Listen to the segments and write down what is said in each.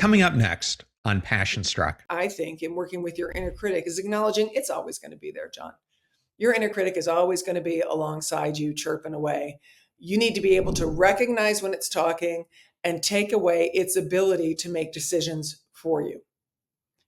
Coming up next on Passion Struck. I think in working with your inner critic is acknowledging it's always going to be there, John. Your inner critic is always going to be alongside you, chirping away. You need to be able to recognize when it's talking and take away its ability to make decisions for you.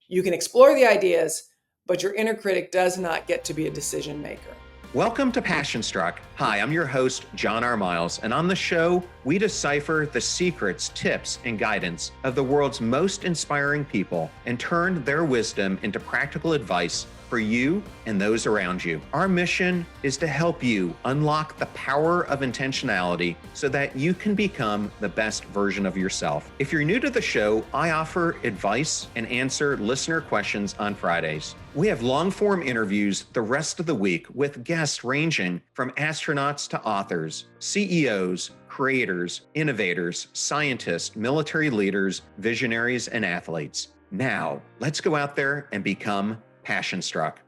You can explore the ideas, but your inner critic does not get to be a decision maker. Welcome to Passion Struck. Hi, I'm your host, John R. Miles, and on the show, we decipher the secrets, tips, and guidance of the world's most inspiring people and turn their wisdom into practical advice for you and those around you. Our mission is to help you unlock the power of intentionality so that you can become the best version of yourself. If you're new to the show, I offer advice and answer listener questions on Fridays. We have long-form interviews the rest of the week with guests ranging from astronauts to authors, CEOs, creators, innovators, scientists, military leaders, visionaries, and athletes. Now, let's go out there and become Passion Struck.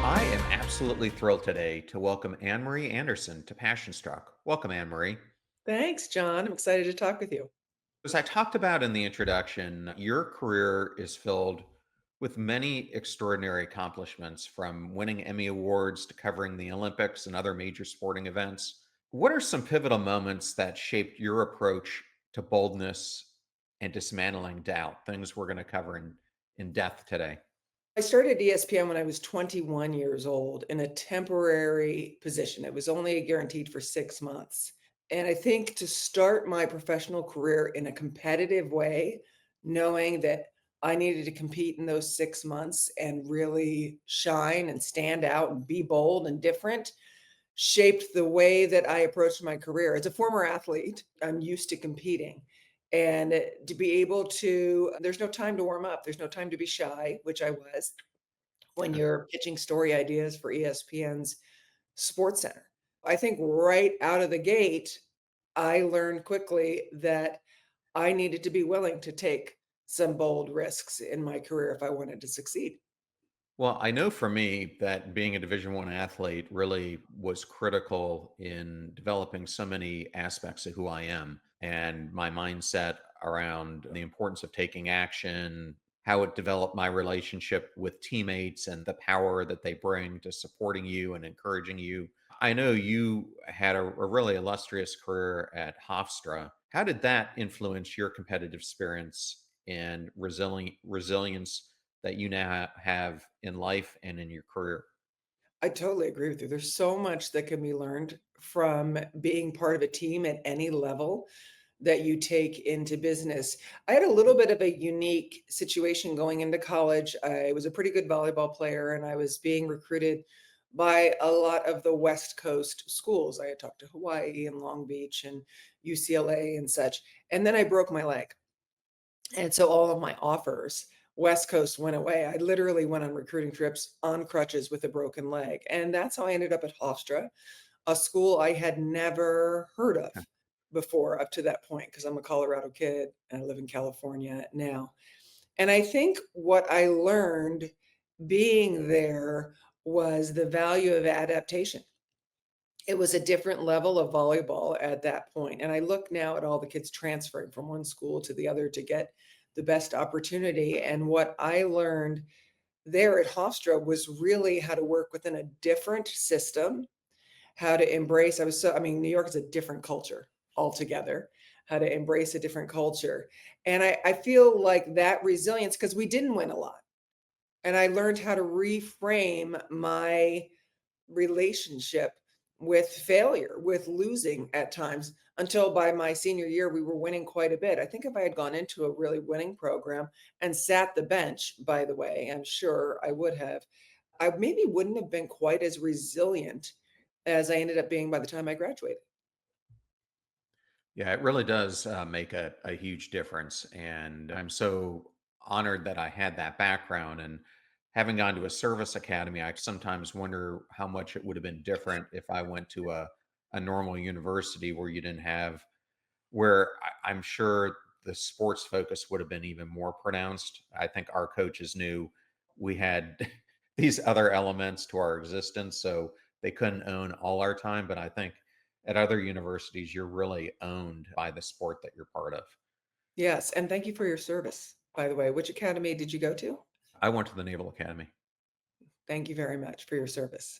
I am absolutely thrilled today to welcome Anne-Marie Anderson to Passion Struck. Welcome, Anne-Marie. Thanks, John. I'm excited to talk with you. As I talked about in the introduction, your career is filled with many extraordinary accomplishments, from winning Emmy Awards to covering the Olympics and other major sporting events. What are some pivotal moments that shaped your approach to boldness and dismantling doubt? Things we're going to cover in depth today. I started at ESPN when I was 21 years old in a temporary position. It was only guaranteed for 6 months. And I think to start my professional career in a competitive way, knowing that I needed to compete in those 6 months and really shine and stand out and be bold and different, shaped the way that I approached my career. As a former athlete, I'm used to competing. And to be able to, there's no time to warm up, there's no time to be shy, which I was when you're pitching story ideas for ESPN's Sports Center. I think right out of the gate, I learned quickly that I needed to be willing to take some bold risks in my career if I wanted to succeed. Well, I know for me that being a Division One athlete really was critical in developing so many aspects of who I am and my mindset around the importance of taking action, how it developed my relationship with teammates and the power that they bring to supporting you and encouraging you. I know you had a really illustrious career at Hofstra. How did that influence your competitive experience and resilience that you now have in life and in your career? I totally agree with you. There's so much that can be learned from being part of a team at any level that you take into business. I had a little bit of a unique situation going into college. I was a pretty good volleyball player and I was being recruited by a lot of the West Coast schools. I had talked to Hawaii and Long Beach and UCLA and such. And then I broke my leg. And so all of my offers, West Coast, went away. I literally went on recruiting trips on crutches with a broken leg. And that's how I ended up at Hofstra, a school I had never heard of before up to that point, because I'm a Colorado kid and I live in California now. And I think what I learned being there was the value of adaptation. It was a different level of volleyball at that point. And I look now at all the kids transferring from one school to the other to get the best opportunity. And what I learned there at Hofstra was really how to work within a different system, how to embrace. I mean, New York is a different culture altogether, how to embrace a different culture. And I feel like that resilience, because we didn't win a lot. And I learned how to reframe my relationship with failure, with losing at times, until by my senior year, we were winning quite a bit. I think if I had gone into a really winning program and sat the bench, by the way, I'm sure I would have, I maybe wouldn't have been quite as resilient as I ended up being by the time I graduated. Yeah, it really does make a huge difference. And I'm so honored that I had that background. And having gone to a service academy, I sometimes wonder how much it would have been different if I went to a normal university where you didn't have, where I'm sure the sports focus would have been even more pronounced. I think our coaches knew we had these other elements to our existence, so they couldn't own all our time. But I think at other universities, you're really owned by the sport that you're part of. Yes, and thank you for your service, by the way. Which academy did you go to? I went to the Naval Academy. Thank you very much for your service.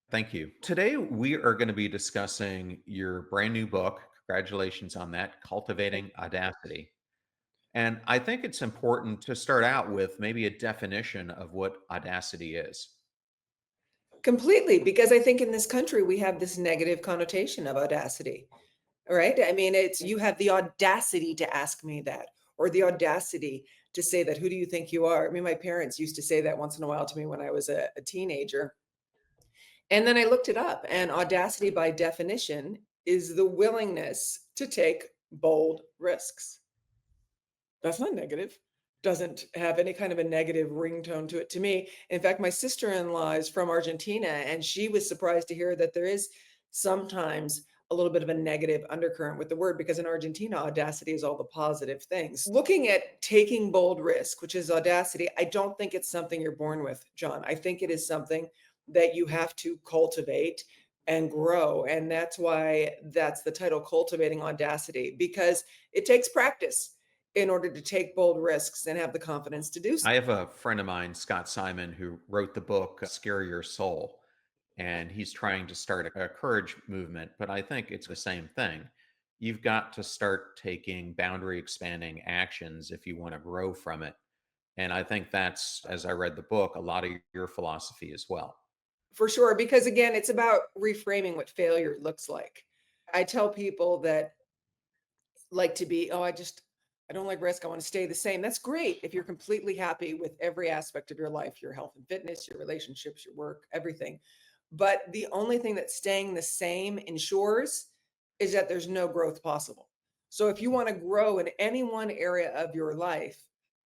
Thank you. Today, we are going to be discussing your brand new book. Congratulations on that, Cultivating Audacity. And I think it's important to start out with maybe a definition of what audacity is. Completely, because I think in this country we have this negative connotation of audacity, right? I mean, it's you have the audacity to ask me that, or the audacity to say that. Who do you think you are? I mean, my parents used to say that once in a while to me when I was a teenager. And then I looked it up, and audacity by definition is the willingness to take bold risks. That's not negative. Doesn't have any kind of a negative ringtone to it to me. In fact, my sister-in-law is from Argentina, and she was surprised to hear that there is sometimes a little bit of a negative undercurrent with the word, because in Argentina, audacity is all the positive things. Looking at taking bold risk, which is audacity, I don't think it's something you're born with, John. I think it is something that you have to cultivate and grow. And that's why that's the title, Cultivating Audacity, because it takes practice in order to take bold risks and have the confidence to do so. I have a friend of mine, Scott Simon, who wrote the book Scare Your Soul, and he's trying to start a courage movement. But I think it's the same thing. You've got to start taking boundary expanding actions if you want to grow from it. And I think that's, as I read the book, a lot of your philosophy as well. For sure, because again, it's about reframing what failure looks like. I tell people that like to be, oh, I don't like risk. I want to stay the same. That's great if you're completely happy with every aspect of your life, your health and fitness, your relationships, your work, everything. But the only thing that staying the same ensures is that there's no growth possible. So if you want to grow in any one area of your life,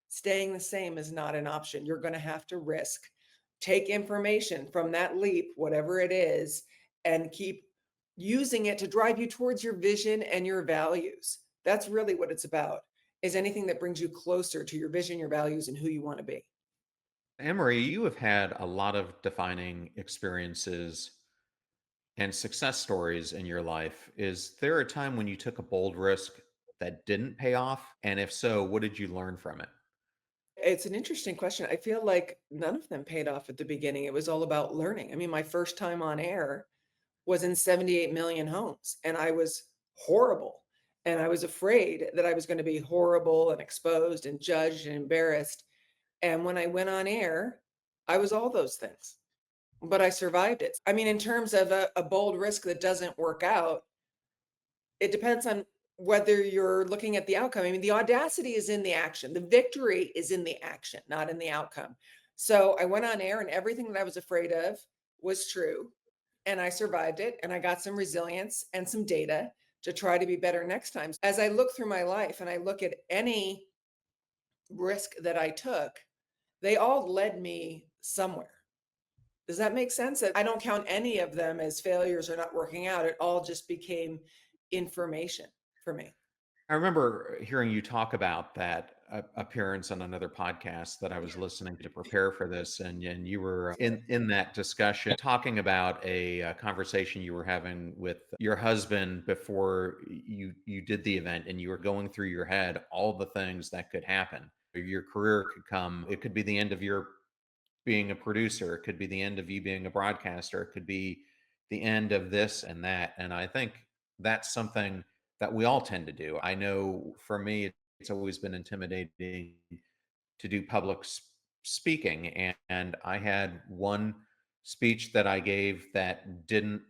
staying the same is not an option. You're going to have to risk, take information from that leap, whatever it is, and keep using it to drive you towards your vision and your values. That's really what it's about, is anything that brings you closer to your vision, your values, and who you want to be. Emery, you have had a lot of defining experiences and success stories in your life. Is there a time when you took a bold risk that didn't pay off? And if so, what did you learn from it? It's an interesting question. I feel like none of them paid off at the beginning. It was all about learning. I mean, my first time on air was in 78 million homes, and I was horrible. And I was afraid that I was going to be horrible and exposed and judged and embarrassed. And when I went on air, I was all those things, but I survived it. I mean, in terms of a bold risk that doesn't work out, it depends on whether you're looking at the outcome. I mean, the audacity is in the action. The victory is in the action, not in the outcome. So I went on air and everything that I was afraid of was true. And I survived it. And I got some resilience and some data to try to be better next time. As I look through my life and I look at any risk that I took, they all led me somewhere. Does that make sense? I don't count any of them as failures or not working out. It all just became information for me. I remember hearing you talk about that appearance on another podcast that I was listening to prepare for this, and you were in that discussion talking about a conversation you were having with your husband before you did the event, and you were going through your head all the things that could happen. Your career could come. It could be the end of your being a producer. It could be the end of you being a broadcaster. It could be the end of this and that. And I think that's something that we all tend to do. I know for me, it's always been intimidating to do public speaking. And I had one speech that I gave that didn't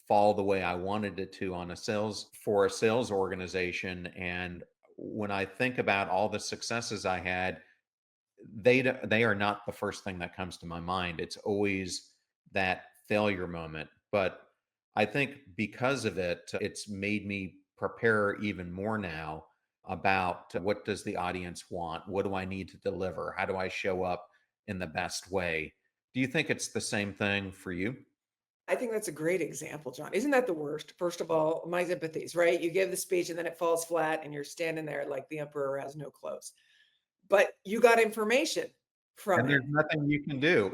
fall the way I wanted it to on a sales organization. And when I think about all the successes I had, they are not the first thing that comes to my mind. It's always that failure moment. But I think because of it, it's made me prepare even more now about what does the audience want? What do I need to deliver? How do I show up in the best way? Do you think it's the same thing for you? I think that's a great example, John. Isn't that the worst? First of all, my sympathies, right? You give the speech and then it falls flat and you're standing there like the emperor has no clothes. But you got information. from And it. there's nothing you can do.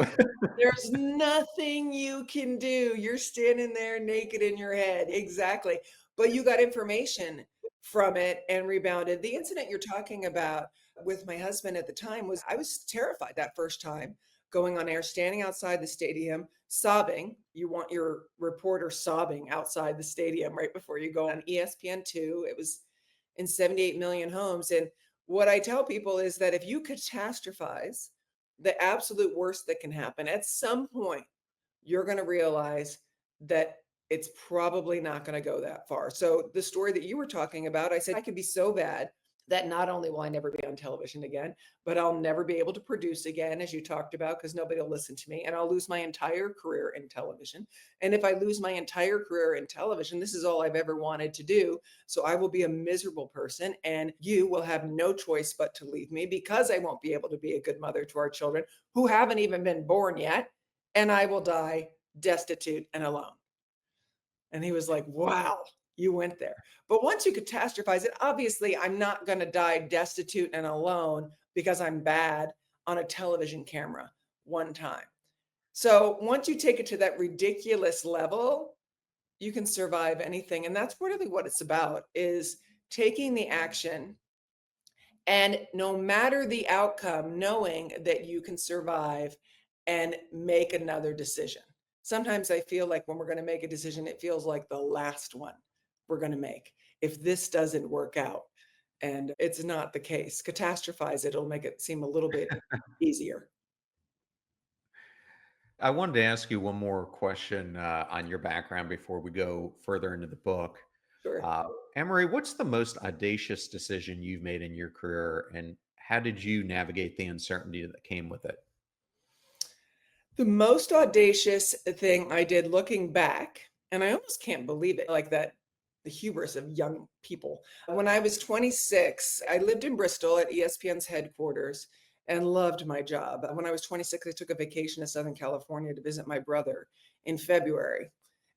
There's nothing you can do. You're standing there naked in your head. Exactly. But you got information from it and rebounded. The incident you're talking about with my husband at the time was I was terrified that first time going on air, standing outside the stadium, sobbing. You want your reporter sobbing outside the stadium right before you go on ESPN2. It was in 78 million homes. And what I tell people is that if you catastrophize, the absolute worst that can happen, at some point, you're going to realize that it's probably not going to go that far. So, the story that you were talking about, I said, I could be so bad that not only will I never be on television again, but I'll never be able to produce again, as you talked about, because nobody will listen to me. And I'll lose my entire career in television. And if I lose my entire career in television, this is all I've ever wanted to do. So I will be a miserable person, and you will have no choice but to leave me because I won't be able to be a good mother to our children who haven't even been born yet. And I will die destitute and alone. And he was like, wow, you went there. But once you catastrophize it, obviously, I'm not going to die destitute and alone because I'm bad on a television camera one time. So once you take it to that ridiculous level, you can survive anything. And that's really what it's about, is taking the action and no matter the outcome, knowing that you can survive and make another decision. Sometimes I feel like when we're going to make a decision, it feels like the last one we're going to make. If this doesn't work out, and it's not the case, catastrophize it, it'll make it seem a little bit easier. I wanted to ask you one more question on your background before we go further into the book. Sure. Uh, Emery, what's the most audacious decision you've made in your career, and how did you navigate the uncertainty that came with it? The most audacious thing I did looking back, and I almost can't believe it, like that, the hubris of young people. When I was 26, I lived in Bristol at ESPN's headquarters and loved my job. When I was 26, I took a vacation to Southern California to visit my brother in February.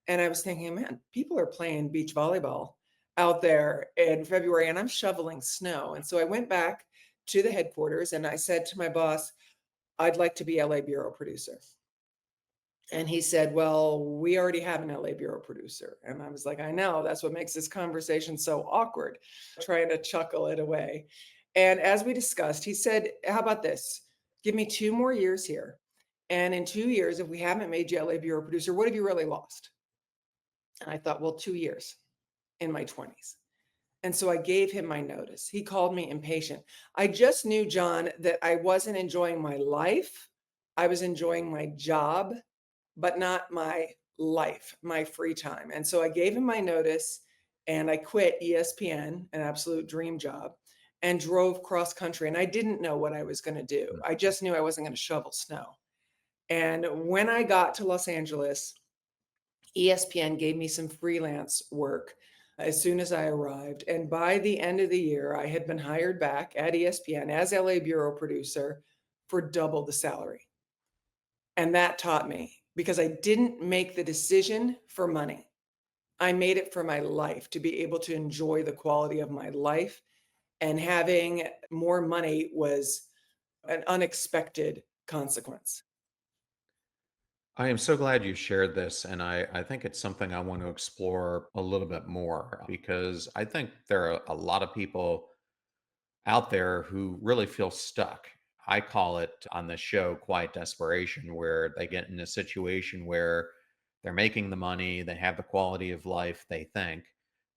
And I was thinking, man, people are playing beach volleyball out there in February, and I'm shoveling snow. And so I went back to the headquarters and I said to my boss, I'd like to be LA bureau producer. And he said, well, we already have an LA bureau producer. And I was like, I know, that's what makes this conversation so awkward, trying to chuckle it away. And as we discussed, he said, how about this? Give me 2 more years here. And in 2 years, if we haven't made you LA bureau producer, what have you really lost? And I thought, well, 2 years in my 20s. And so I gave him my notice. He called me impatient. I just knew, John, that I wasn't enjoying my life. I was enjoying my job, but not my life, my free time. And so I gave him my notice and I quit ESPN, an absolute dream job, and drove cross country. And I didn't know what I was going to do. I just knew I wasn't going to shovel snow. And when I got to Los Angeles, ESPN gave me some freelance work as soon as I arrived. And by the end of the year, I had been hired back at ESPN as LA bureau producer for double the salary. And that taught me, because I didn't make the decision for money. I made it for my life, to be able to enjoy the quality of my life. And having more money was an unexpected consequence. I am so glad you shared this, and I think it's something I want to explore a little bit more because I think there are a lot of people out there who really feel stuck. I call it on the show quiet desperation, where they get in a situation where they're making the money, they have the quality of life they think,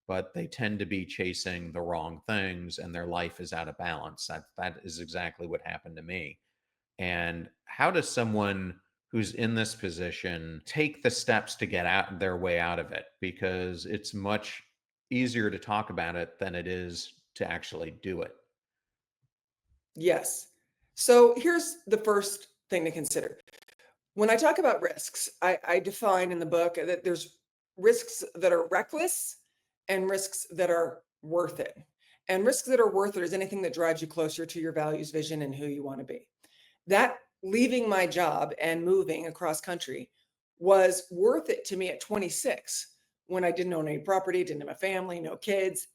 but they tend to be chasing the wrong things and their life is out of balance. That is exactly what happened to me. And how does someone who's in this position take the steps to get out their way out of it? Because it's much easier to talk about it than it is to actually do it. Yes. So here's the first thing to consider. When I talk about risks, I define in the book that there's risks that are reckless and risks that are worth it. And risks that are worth it is anything that drives you closer to your values, vision, and who you want to be. That leaving my job and moving across country was worth it to me at 26, when I didn't own any property, didn't have a family, no kids.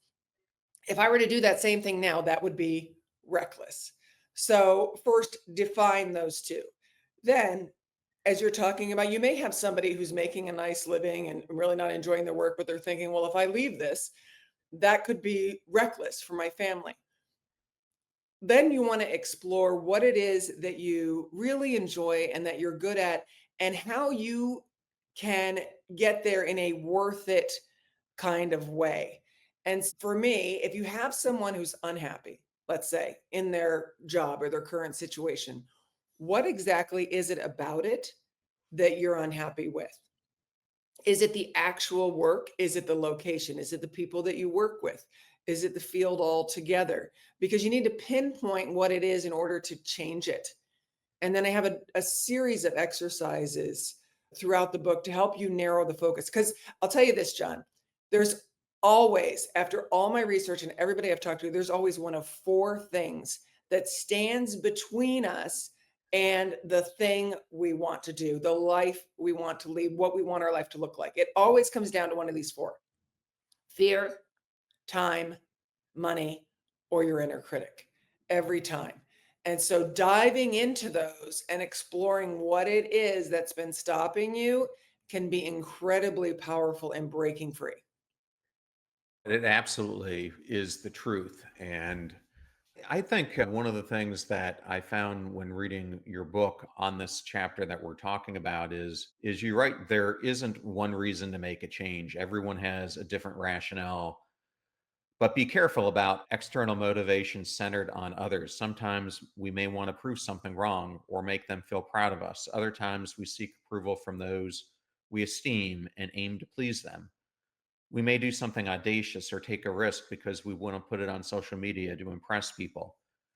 If I were to do that same thing now, that would be reckless. So, first, define those two. Then, as you're talking about, you may have somebody who's making a nice living and really not enjoying their work, but they're thinking, well, if I leave this, that could be reckless for my family. Then you want to explore what it is that you really enjoy and that you're good at, and how you can get there in a worth it kind of way. And for me, if you have someone who's unhappy, let's say in their job or their current situation, what exactly is it about it that you're unhappy with? Is it the actual work? Is it the location? Is it the people that you work with? Is it the field altogether? Because you need to pinpoint what it is in order to change it. And then I have a series of exercises throughout the book to help you narrow the focus. Because I'll tell you this, John, there's always, after all my research and everybody I've talked to, there's always one of four things that stands between us and the thing we want to do, the life we want to lead, what we want our life to look like. It always comes down to one of these four: fear, time, money, or your inner critic, every time. And so diving into those and exploring what it is that's been stopping you can be incredibly powerful in breaking free. It absolutely is the truth. And I think one of the things that I found when reading your book on this chapter that we're talking about is you're right, there isn't one reason to make a change. Everyone has a different rationale, but be careful about external motivation centered on others. Sometimes we may want to prove something wrong or make them feel proud of us. Other times we seek approval from those we esteem and aim to please them. We may do something audacious or take a risk because we want to put it on social media to impress people.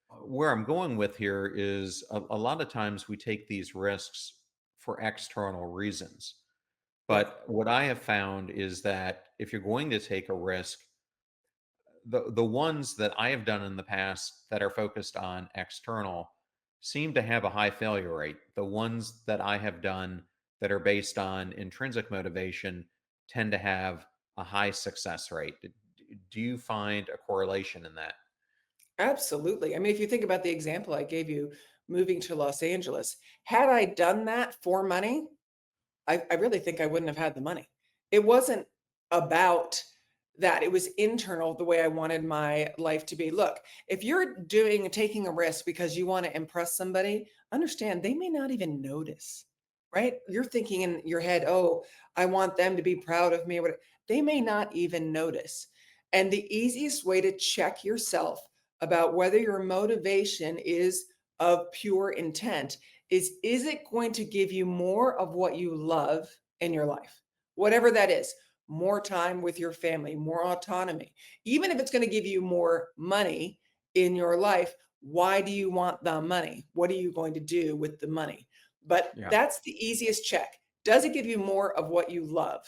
Where I'm going with here is a lot of times we take these risks for external reasons. Yeah, But what I have found is that if you're going to take a risk, the ones that I have done in the past that are focused on external seem to have a high failure rate. The ones that I have done that are based on intrinsic motivation tend to have a high success rate. Do you find a correlation in that? absolutely. I mean, if you think about the example I gave you, moving to Los Angeles, had I done that for money, I really think I wouldn't have had the money. It wasn't about that. It was internal, the way I wanted my life to be. Look, if you're taking a risk because you want to impress somebody, understand they may not even notice, right? You're thinking in your head, oh, I want them to be proud of me. They may not even notice. And the easiest way to check yourself about whether your motivation is of pure intent is it going to give you more of what you love in your life? Whatever that is, more time with your family, more autonomy. Even if it's going to give you more money in your life, why do you want the money? What are you going to do with the money? But Yeah. that's the easiest check. Does it give you more of what you love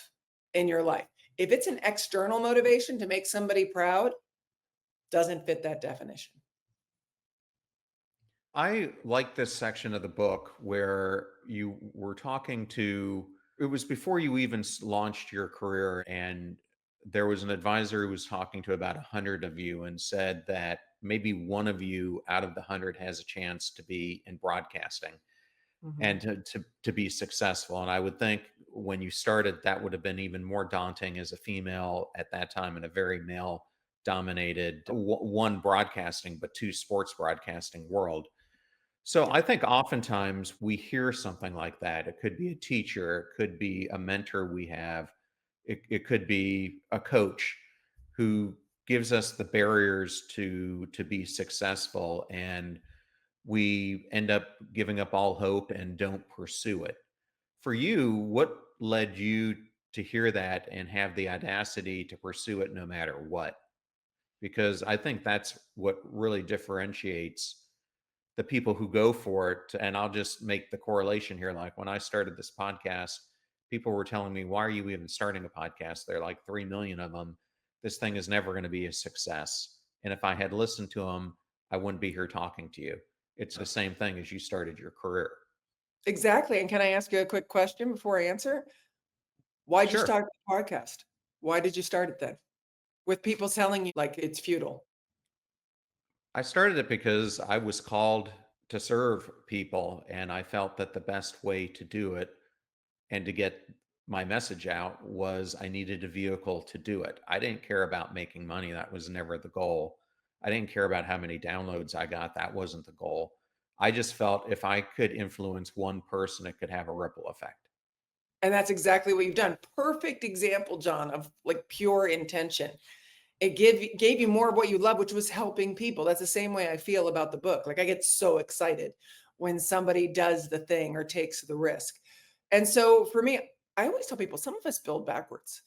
in your life? If it's an external motivation to make somebody proud, doesn't fit that definition. I like this section of the book where you were talking to, it was before you even launched your career, and there was an advisor who was talking to about 100 of you and said that maybe one of you out of the 100 has a chance to be in broadcasting and Mhm. to be successful. And I would think when you started, that would have been even more daunting as a female at that time in a very male dominated one broadcasting, but two sports broadcasting world. So Yeah. I think oftentimes we hear something like that. It could be a teacher, it could be a mentor we have, it could be a coach who gives us the barriers to be successful, and we end up giving up all hope and don't pursue it. For you, what led you to hear that and have the audacity to pursue it no matter what? Because I think that's what really differentiates the people who go for it. And I'll just make the correlation here. Like when I started this podcast, people were telling me, why are you even starting a podcast? There are like 3 million of them. This thing is never going to be a success. And if I had listened to them, I wouldn't be here talking to you. It's the same thing as you started your career. Exactly. And can I ask you a quick question before I answer? Why'd you Sure. start the podcast? Why did you start it then? With people telling you like it's futile. I started it because I was called to serve people, and I felt that the best way to do it and to get my message out was I needed a vehicle to do it. I didn't care about making money. That was never the goal. I didn't care about how many downloads I got. That wasn't the goal. I just felt if I could influence one person, it could have a ripple effect. And that's exactly what you've done. Perfect example, John, of like pure intention. It gave you more of what you love, which was helping people. That's the same way I feel about the book. Like I get so excited when somebody does the thing or takes the risk. And so for me, I always tell people some of us build backwards.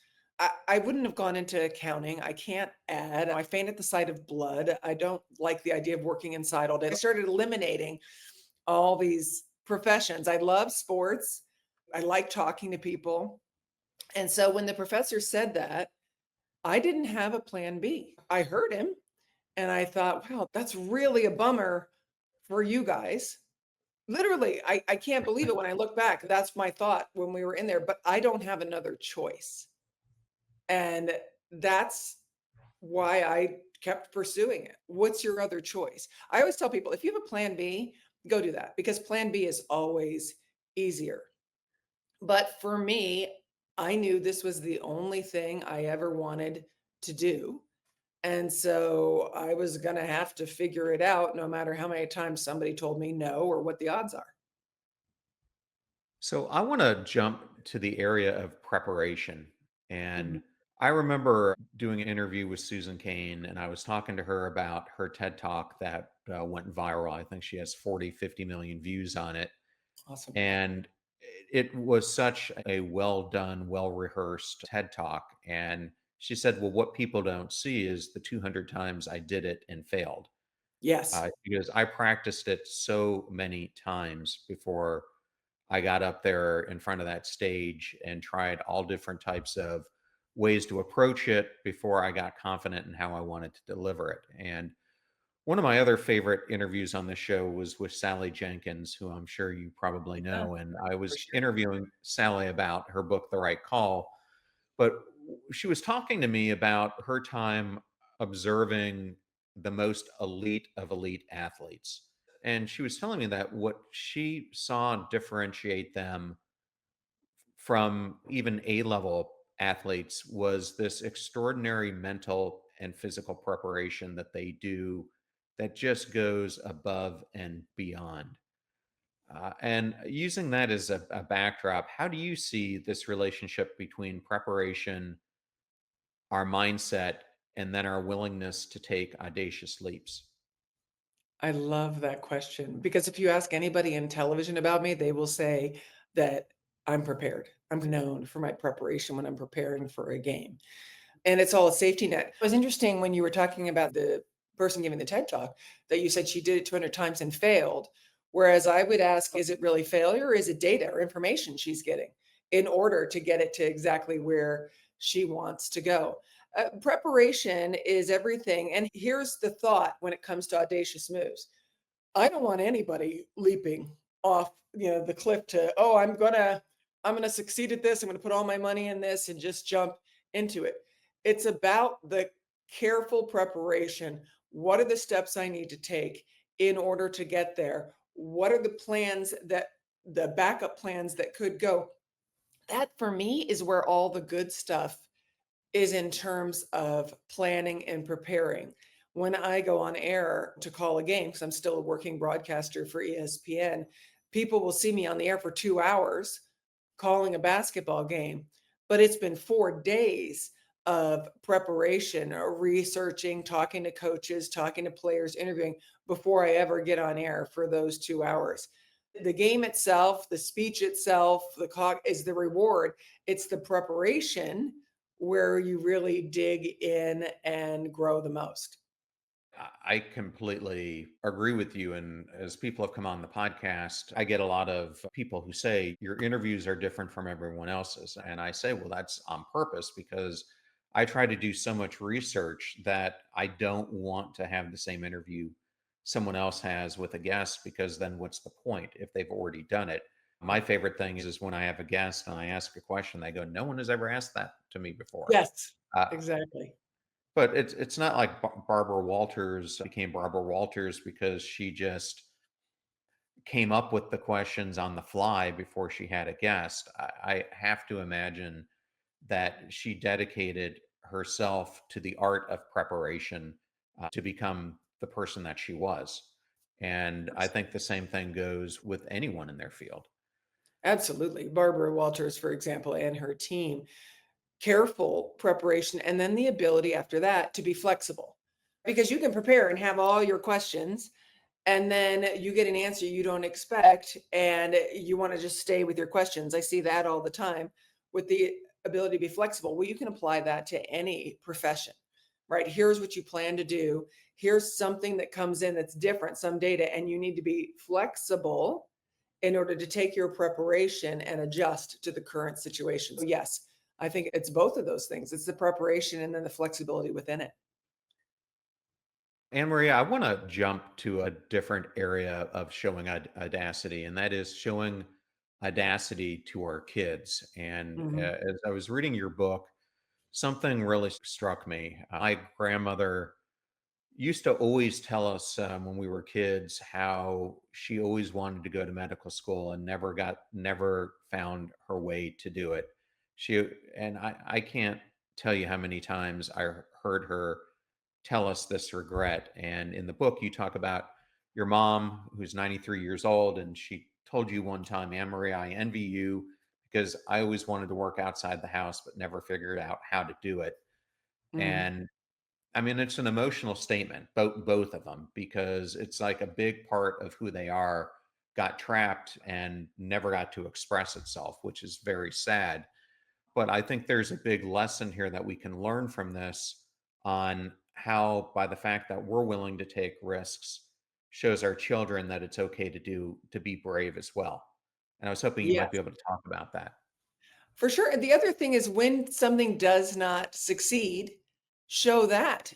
I wouldn't have gone into accounting. I can't add. I faint at the sight of blood. I don't like the idea of working inside all day. I started eliminating all these professions. I love sports. I like talking to people. And so when the professor said that, I didn't have a plan B. I heard him and I thought, wow, that's really a bummer for you guys. Literally, I can't believe it when I look back. That's my thought when we were in there, but I don't have another choice. And that's why I kept pursuing it. What's your other choice? I always tell people if you have a plan B, go do that because plan B is always easier. But for me, I knew this was the only thing I ever wanted to do. And so I was going to have to figure it out no matter how many times somebody told me no or what the odds are. So I want to jump to the area of preparation. Mhm. And I remember doing an interview with Susan Cain, and I was talking to her about her TED Talk that went viral. I think she has 40, 50 million views on it. Awesome. And it was such a well done, well rehearsed TED Talk. And she said, well, what people don't see is the 200 times I did it and failed. Yes. Because I practiced it so many times before I got up there in front of that stage and tried all different types of ways to approach it before I got confident in how I wanted to deliver it. And one of my other favorite interviews on the show was with Sally Jenkins, who I'm sure you probably Yeah, know. And I for was sure. interviewing Sally about her book, The Right Call. But she was talking to me about her time observing the most elite of elite athletes. And she was telling me that what she saw differentiate them from even A level athletes was this extraordinary mental and physical preparation that they do that just goes above and beyond. And using that as a backdrop, how do you see this relationship between preparation, our mindset, and then our willingness to take audacious leaps? I love that question because if you ask anybody in television about me, they will say that I'm prepared. I'm known for my preparation when I'm preparing for a game. And it's all a safety net. It was interesting when you were talking about the person giving the TED Talk that you said she did it 200 times and failed. Whereas I would ask, is it really failure or is it data or information she's getting in order to get it to exactly where she wants to go? Preparation is everything. And here's the thought when it comes to audacious moves. I don't want anybody leaping off, the cliff to, "Oh, I'm gonna succeed at this. I'm gonna put all my money in this and just jump into it." It's about the careful preparation. What are the steps I need to take in order to get there? What are the backup plans that could go? That for me is where all the good stuff is in terms of planning and preparing. When I go on air to call a game, because I'm still a working broadcaster for ESPN, people will see me on the air for 2 hours calling a basketball game, but it's been 4 days of preparation, or researching, talking to coaches, talking to players, interviewing before I ever get on air for those 2 hours. The game itself, the speech itself, the clock is the reward. It's the preparation where you really dig in and grow the most. I completely agree with you. And as people have come on the podcast, I get a lot of people who say your interviews are different from everyone else's. And I say, well, that's on purpose because I try to do so much research that I don't want to have the same interview someone else has with a guest because then what's the point if they've already done it? My favorite thing is when I have a guest and I ask a question, they go, no one has ever asked that to me before. Yes, Uh, exactly. But it's not like Barbara Walters became Barbara Walters because she just came up with the questions on the fly before she had a guest. I have to imagine that she dedicated herself to the art of preparation to become the person that she was. And I think the same thing goes with anyone in their field. Absolutely. Barbara Walters, for example, and her team, careful preparation, and then the ability after that to be flexible. Because you can prepare and have all your questions, and then you get an answer you don't expect, and you want to just stay with your questions. I see that all the time with the ability to be flexible. Well, you can apply that to any profession, right? Here's what you plan to do. Here's something that comes in that's different, some data, and you need to be flexible in order to take your preparation and adjust to the current situation. So yes, I think it's both of those things. It's the preparation and then the flexibility within it. Anne Marie, I want to jump to a different area of showing Audacity, and that is showing Audacity to our kids. And Mhm. as I was reading your book, something really struck me. My grandmother used to always tell us when we were kids how she always wanted to go to medical school and never found her way to do it. She and I can't tell you how many times I heard her tell us this regret. And in the book, you talk about your mom, who's 93 years old, and she told you one time, Anne Marie, I envy you because I always wanted to work outside the house, but never figured out how to do it. Mm. And I mean, it's an emotional statement, both of them, because it's like a big part of who they are got trapped and never got to express itself, which is very sad. But I think there's a big lesson here that we can learn from this on how, by the fact that we're willing to take risks, shows our children that it's okay to be brave as well. And I was hoping you might be Yes. able to talk about that. For sure. And the other thing is when something does not succeed, show that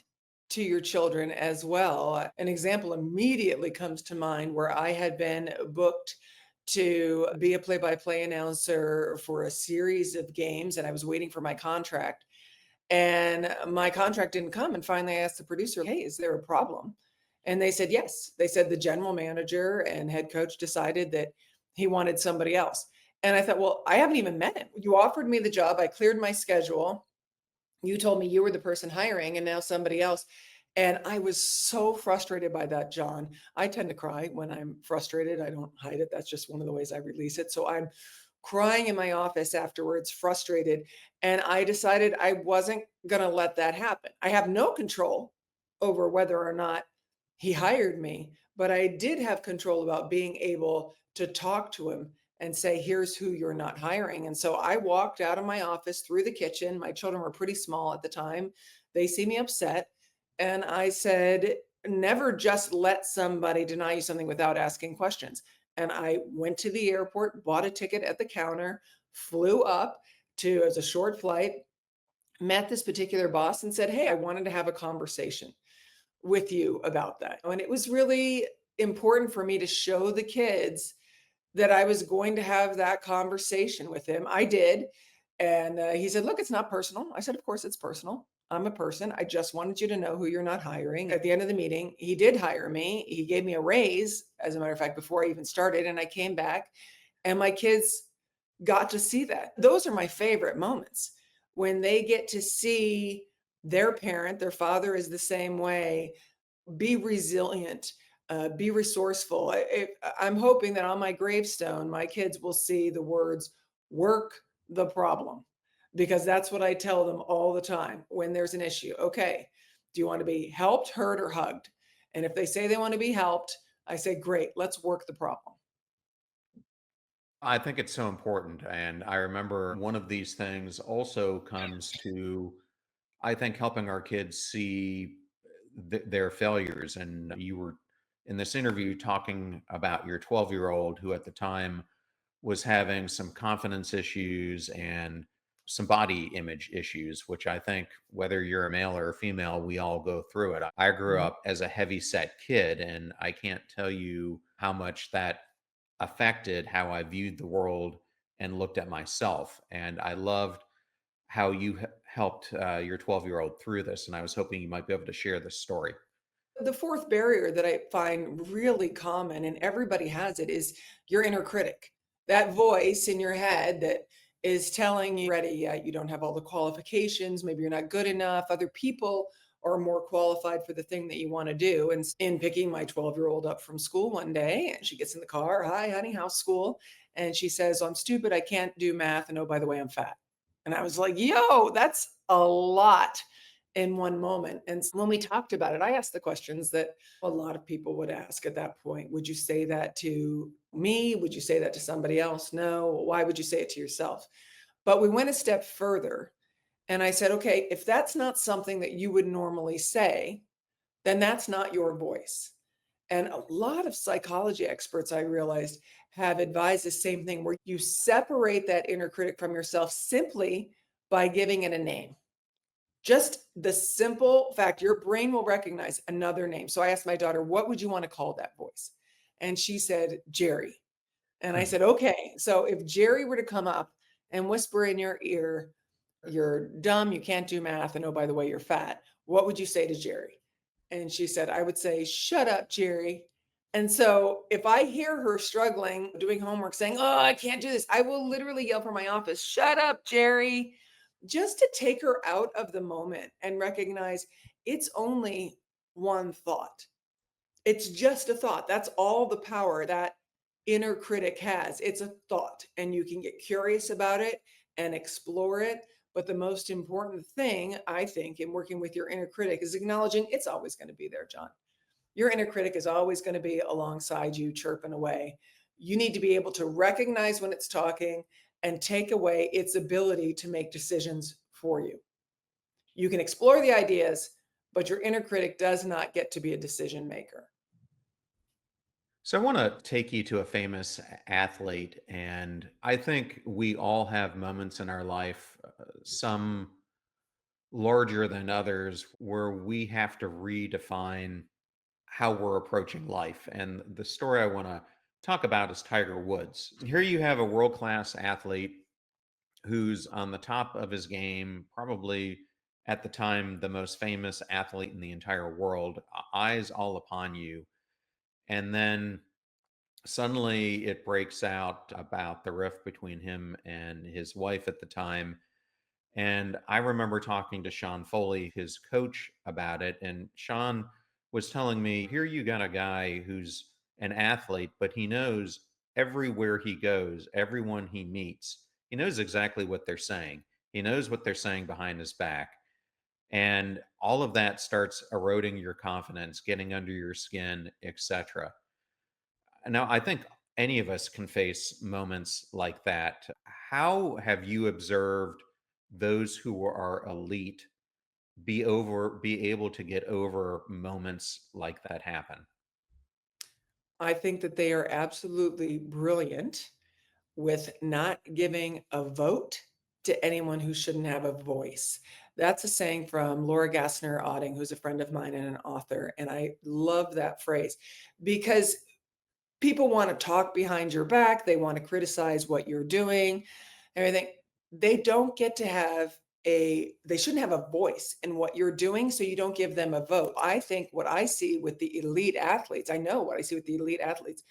to your children as well. An example immediately comes to mind where I had been booked to be a play by play announcer for a series of games, and I was waiting for my contract. And my contract didn't come. And finally, I asked the producer, hey, is there a problem? And they said, yes. They said the general manager and head coach decided that he wanted somebody else. And I thought, well, I haven't even met him. You offered me the job. I cleared my schedule. You told me you were the person hiring and now somebody else. And I was so frustrated by that, John. I tend to cry when I'm frustrated. I don't hide it. That's just one of the ways I release it. So I'm crying in my office afterwards, frustrated. And I decided I wasn't going to let that happen. I have no control over whether or not he hired me, but I did have control about being able to talk to him and say, here's who you're not hiring. And so I walked out of my office through the kitchen. My children were pretty small at the time. They see me upset. And I said, never just let somebody deny you something without asking questions. And I went to the airport, bought a ticket at the counter, flew up to, as a short flight, met this particular boss and said, hey, I wanted to have a conversation with you about that. And it was really important for me to show the kids that I was going to have that conversation with him. I did. And he said, look, it's not personal. I said, of course it's personal. I'm a person. I just wanted you to know who you're not hiring. At the end of the meeting, he did hire me. He gave me a raise, as a matter of fact, before I even started. And I came back and my kids got to see that. Those are my favorite moments when they get to see their parent, their father is the same way, be resilient, be resourceful. I'm hoping that on my gravestone, my kids will see the words work the problem, because that's what I tell them all the time when there's an issue. Okay, do you want to be helped, heard, or hugged? And if they say they want to be helped, I say, great, let's work the problem. I think it's so important. And I remember one of these things also comes to, I think, helping our kids see their failures. And you were in this interview talking about your 12-year-old who at the time was having some confidence issues and some body image issues, which I think whether you're a male or a female, we all go through it. I grew Mhm. up as a heavy set kid, and I can't tell you how much that affected how I viewed the world and looked at myself. And I loved how you helped your 12-year-old through this, and I was hoping you might be able to share this story. The fourth barrier that I find really common, and everybody has it, is your inner critic. That voice in your head that is telling you, ready yet, you don't have all the qualifications, maybe you're not good enough, other people are more qualified for the thing that you want to do. And in picking my 12-year-old up from school one day, and she gets in the car, hi, honey, how's school? And she says, I'm stupid, I can't do math, and oh, by the way, I'm fat. And I was like, yo, that's a lot in one moment. And when we talked about it, I asked the questions that a lot of people would ask at that point. Would you say that to me? Would you say that to somebody else? No. Why would you say it to yourself? But we went a step further. And I said, okay, if that's not something that you would normally say, then that's not your voice. And a lot of psychology experts, I realized, have advised the same thing, where you separate that inner critic from yourself simply by giving it a name. Just the simple fact your brain will recognize another name. So I asked my daughter, what would you want to call that voice? And she said, Jerry. And I Hmm. said, okay, so if Jerry were to come up and whisper in your ear, you're dumb, you can't do math, and oh, by the way, you're fat, what would you say to Jerry? And she said, I would say, shut up, Jerry. And so if I hear her struggling, doing homework, saying, oh, I can't do this, I will literally yell from my office, shut up, Jerry, just to take her out of the moment and recognize it's only one thought. It's just a thought. That's all the power that inner critic has. It's a thought, and you can get curious about it and explore it. But the most important thing, I think, in working with your inner critic is acknowledging it's always going to be there, John. Your inner critic is always going to be alongside you, chirping away. You need to be able to recognize when it's talking and take away its ability to make decisions for you. You can explore the ideas, but your inner critic does not get to be a decision maker. So I want to take you to a famous athlete, and I think we all have moments in our life, some larger than others, where we have to redefine how we're approaching life. And the story I want to talk about is Tiger Woods. Here you have a world class athlete who's on the top of his game, probably at the time the most famous athlete in the entire world, eyes all upon you. And then suddenly it breaks out about the rift between him and his wife at the time. And I remember talking to Sean Foley, his coach, about it. And Sean was telling me, here you got a guy who's an athlete, but he knows everywhere he goes, everyone he meets, he knows exactly what they're saying. He knows what they're saying behind his back. And all of that starts eroding your confidence, getting under your skin, etc. Now, I think any of us can face moments like that. How have you observed those who are elite be able to get over moments like that happen? I think that they are absolutely brilliant with not giving a vote to anyone who shouldn't have a voice. That's a saying from Laura Gassner Otting, who's a friend of mine and an author. And I love that phrase because people want to talk behind your back. They want to criticize what you're doing, everything. They don't get to have they shouldn't have a voice in what you're doing. So you don't give them a vote. I think what I see with the elite athletes, I know what I see with the elite athletes,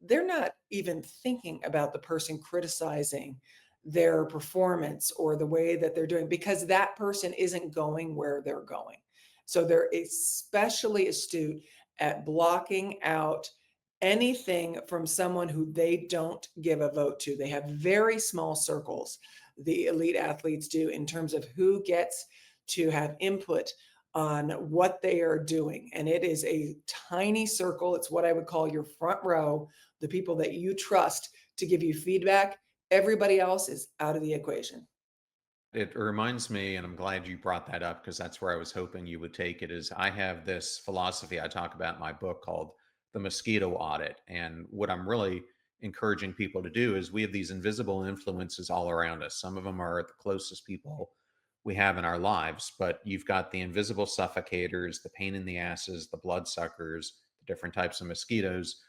they're not even thinking about the person criticizing their performance or the way that they're doing because that person isn't going where they're going. So they're especially astute at blocking out anything from someone who they don't give a vote to. They have very small circles, the elite athletes do, in terms of who gets to have input on what they are doing. And it is a tiny circle. It's what I would call your front row, the people that you trust to give you feedback. Everybody else is out of the equation. It reminds me, and I'm glad you brought that up because that's where I was hoping you would take it. Is I have this philosophy I talk about in my book called the mosquito audit. And what I'm really encouraging people to do is we have these invisible influences all around us. Some of them are the closest people we have in our lives, but you've got the invisible suffocators, the pain in the asses, the bloodsuckers, the different types of mosquitoes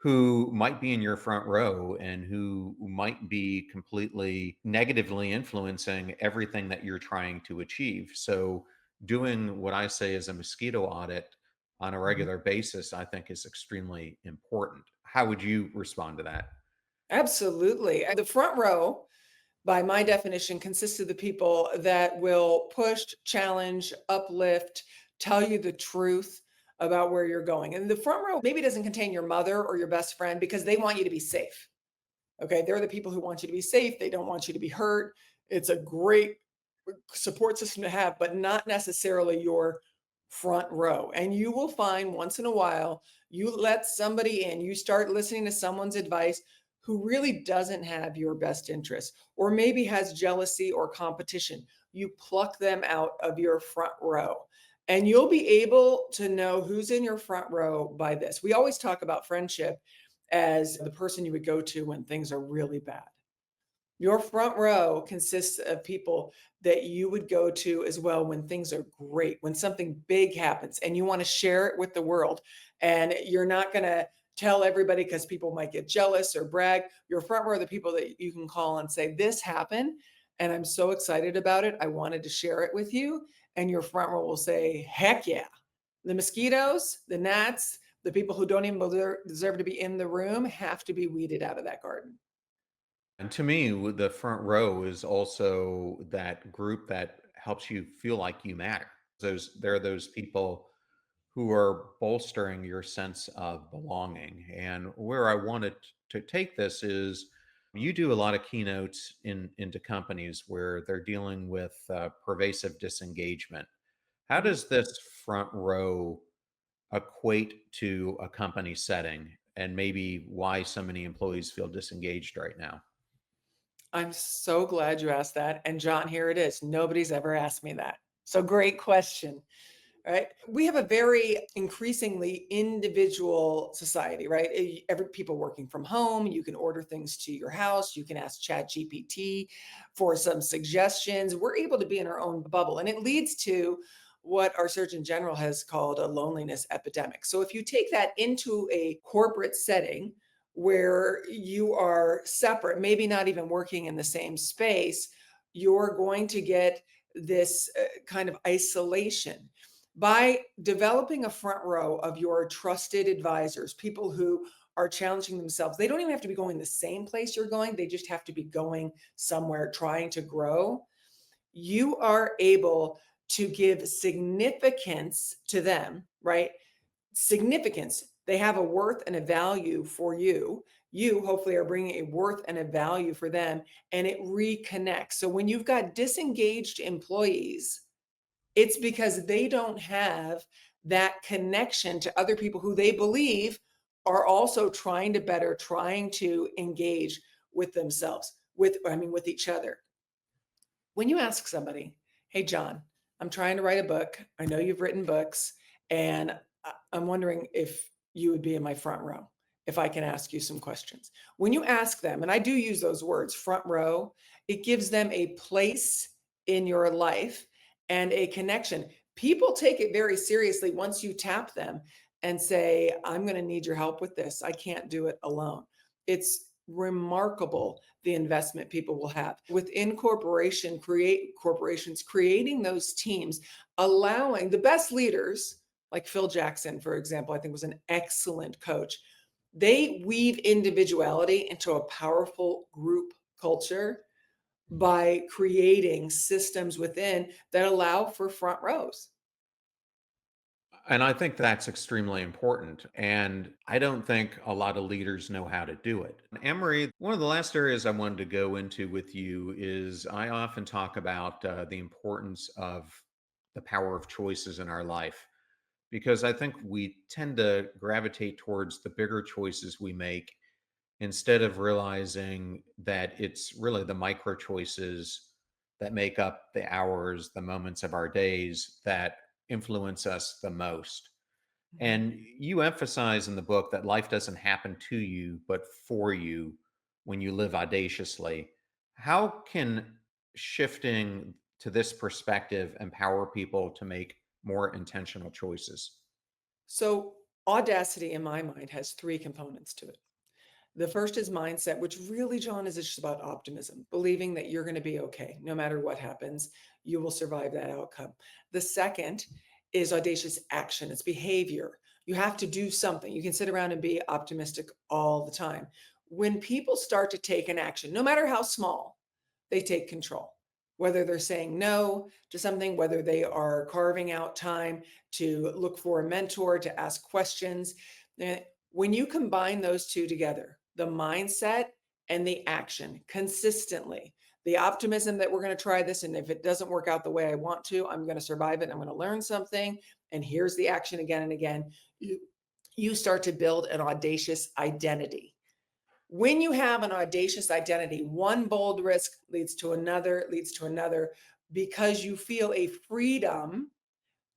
who might be in your front row and who might be completely negatively influencing everything that you're trying to achieve. So, doing what I say is a mosquito audit on a Mhm. regular basis, I think is extremely important. How would you respond to that? Absolutely. The front row, by my definition, consists of the people that will push, challenge, uplift, tell you the truth about where you're going. And the front row maybe doesn't contain your mother or your best friend because they want you to be safe. Okay. They're the people who want you to be safe. They don't want you to be hurt. It's a great support system to have, but not necessarily your front row. And you will find once in a while, you let somebody in, you start listening to someone's advice who really doesn't have your best interest, or maybe has jealousy or competition. You pluck them out of your front row. And you'll be able to know who's in your front row by this. We always talk about friendship as the person you would go to when things are really bad. Your front row consists of people that you would go to as well when things are great, when something big happens and you want to share it with the world. And you're not going to tell everybody because people might get jealous or brag. Your front row are the people that you can call and say, "This happened and I'm so excited about it. I wanted to share it with you." And your front row will say, "Heck yeah." The mosquitoes, the gnats, the people who don't even deserve to be in the room have to be weeded out of that garden. And to me, the front row is also that group that helps you feel like you matter. There are those people who are bolstering your sense of belonging. And where I wanted to take this is you do a lot of keynotes into companies where they're dealing with pervasive disengagement. How Mhm. does this front row equate to a company setting and maybe why so many employees feel disengaged right now? I'm so glad you asked that. And John, here it is. Nobody's ever asked me that. So great question, right? We have a very increasingly individual society, right? Every people working from home, you can order things to your house, you can ask Chat GPT for some suggestions. We're able to be in our own bubble, and it leads to what our Surgeon General has called a loneliness epidemic. So if you take that into a corporate setting where you are separate, maybe not even working in the same space, you're going to get this kind of isolation. By developing a front row of your trusted advisors, people who are challenging themselves, they don't even have to be going the same place you're going, they just have to be going somewhere trying to grow. You are able to give significance to them, right? Significance. They have a worth and a value for you. You hopefully are bringing a worth and a value for them, and it reconnects. So when you've got disengaged employees, it's because they don't have that connection to other people who they believe are also trying to better, trying to engage with themselves, with each other. When you ask somebody, "Hey, John, I'm trying to write a book. I know you've written books, and I'm wondering if you would be in my front row, if I can ask you some questions." When you ask them, and I do use those words, front row, it gives them a place in your life and a connection. People take it very seriously once you tap them and say, "I'm going to need your help with this. I can't do it alone." It's remarkable the investment people will have within corporations creating those teams, allowing the best leaders like Phil Jackson, for example. I think was an excellent coach. They weave individuality into a powerful group culture by creating systems within that allow for front rows. And I think that's extremely important. And I don't think a lot of leaders know how to do it. Emery, one of the last areas I wanted to go into with you is I often talk about the importance of the power of choices in our life because I think we tend to gravitate towards the bigger choices we make instead of realizing that it's really the micro choices that make up the hours, the moments of our days that influence us the most. Mhm. And you emphasize in the book that life doesn't happen to you, but for you when you live audaciously. How can shifting to this perspective empower people to make more intentional choices? So Audacity, in my mind, has three components to it. The first is mindset, which really, John, is just about optimism, believing that you're going to be okay. No matter what happens, you will survive that outcome. The second is audacious action, it's behavior. You have to do something. You can sit around and be optimistic all the time. When people start to take an action, no matter how small, they take control. Whether they're saying no to something, whether they are carving out time to look for a mentor, to ask questions. When you combine those two together, the mindset and the action consistently, the optimism that we're going to try this, and if it doesn't work out the way I want to, I'm going to survive it. I'm going to learn something. And here's the action again and again. You start to build an audacious identity. When you have an audacious identity, one bold risk leads to another, because you feel a freedom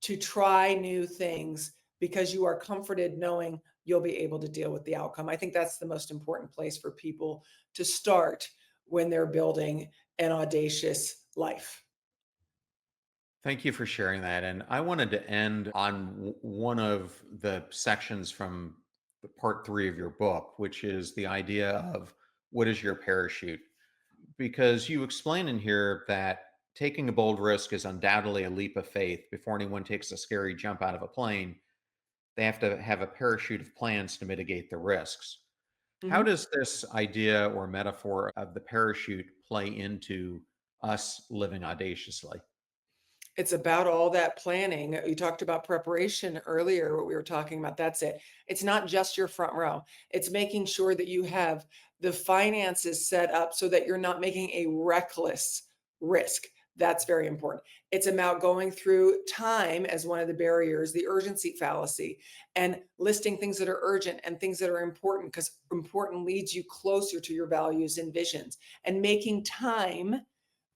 to try new things because you are comforted knowing you'll be able to deal with the outcome. I think that's the most important place for people to start when they're building an audacious life. Thank you for sharing that. And I wanted to end on one of the sections from the part 3 of your book, which is the idea of what is your parachute? Because you explain in here that taking a bold risk is undoubtedly a leap of faith. Before anyone takes a scary jump out of a plane, they have to have a parachute of plans to mitigate the risks. How Mhm. does this idea or metaphor of the parachute play into us living audaciously? It's about all that planning. You talked about preparation earlier, what we were talking about. That's it. It's not just your front row. It's making sure that you have the finances set up so that you're not making a reckless risk. That's very important. It's about going through time as one of the barriers, the urgency fallacy, and listing things that are urgent and things that are important, because important leads you closer to your values and visions, and making time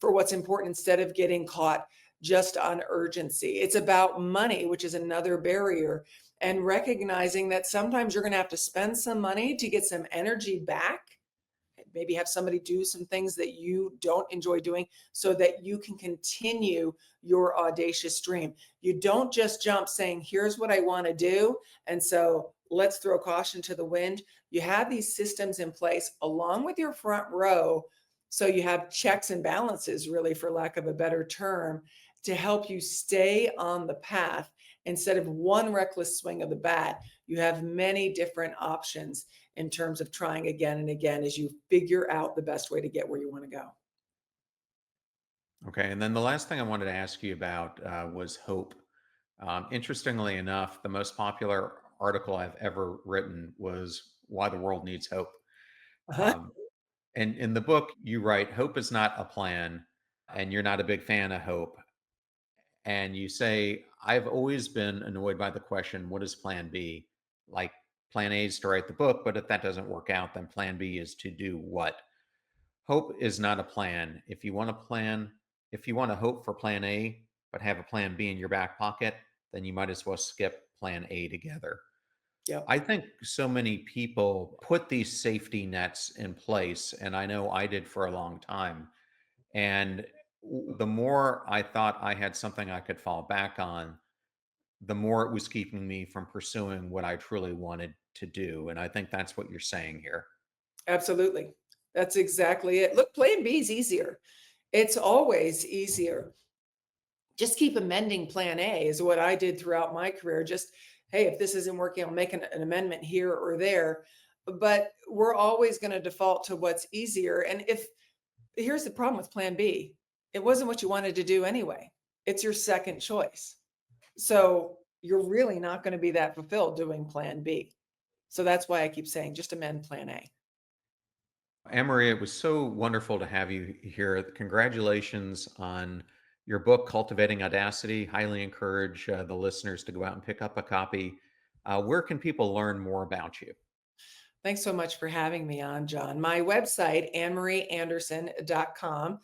for what's important instead of getting caught just on urgency. It's about money, which is another barrier, and recognizing that sometimes you're going to have to spend some money to get some energy back. Maybe have somebody do some things that you don't enjoy doing so that you can continue your audacious dream. You don't just jump saying, here's what I want to do. And so let's throw caution to the wind. You have these systems in place along with your front row. So you have checks and balances, really, for lack of a better term, to help you stay on the path. Instead of one reckless swing of the bat, you have many different options in terms of trying again and again as you figure out the best way to get where you want to go. Okay. And then the last thing I wanted to ask you about was hope. Interestingly enough, the most popular article I've ever written was Why the World Needs Hope. Uh-huh. Um, and in the book, you write, hope is not a plan, and you're not a big fan of hope. And you say, I've always been annoyed by the question, what is plan B? Like, plan A is to write the book, but if that doesn't work out, then plan B is to do what? Hope is not a plan. If you want to plan, if you want to hope for plan A, but have a plan B in your back pocket, then you might as well skip plan A together. Yep. I think so many people put these safety nets in place, and I know I did for a long time. And the more I thought I had something I could fall back on, the more it was keeping me from pursuing what I truly wanted to do. And I think that's what you're saying here. Absolutely. That's exactly it. Look, plan B is easier. It's always easier. Just keep amending plan A is what I did throughout my career. Just, hey, if this isn't working, I'll make an amendment here or there. But we're always going to default to what's easier. And if here's the problem with plan B, it wasn't what you wanted to do anyway. It's your second choice. So you're really not going to be that fulfilled doing plan B. So that's why I keep saying just amend plan A. Anne-Marie, it was so wonderful to have you here. Congratulations on your book, Cultivating Audacity. Highly encourage the listeners to go out and pick up a copy. Where can people learn more about you? Thanks so much for having me on, John. My website, annemarieanderson.com,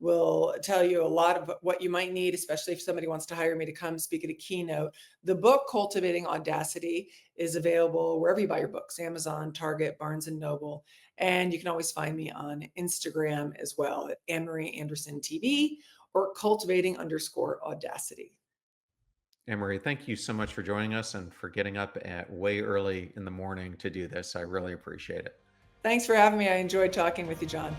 will tell you a lot of what you might need, especially if somebody wants to hire me to come speak at a keynote. The book, Cultivating Audacity, is available wherever you buy your books, Amazon, Target, Barnes and Noble. And you can always find me on Instagram as well at Anne Marie Anderson TV or cultivating_audacity. Anne-Marie, thank you so much for joining us and for getting up at way early in the morning to do this. I really appreciate it. Thanks for having me. I enjoyed talking with you, John.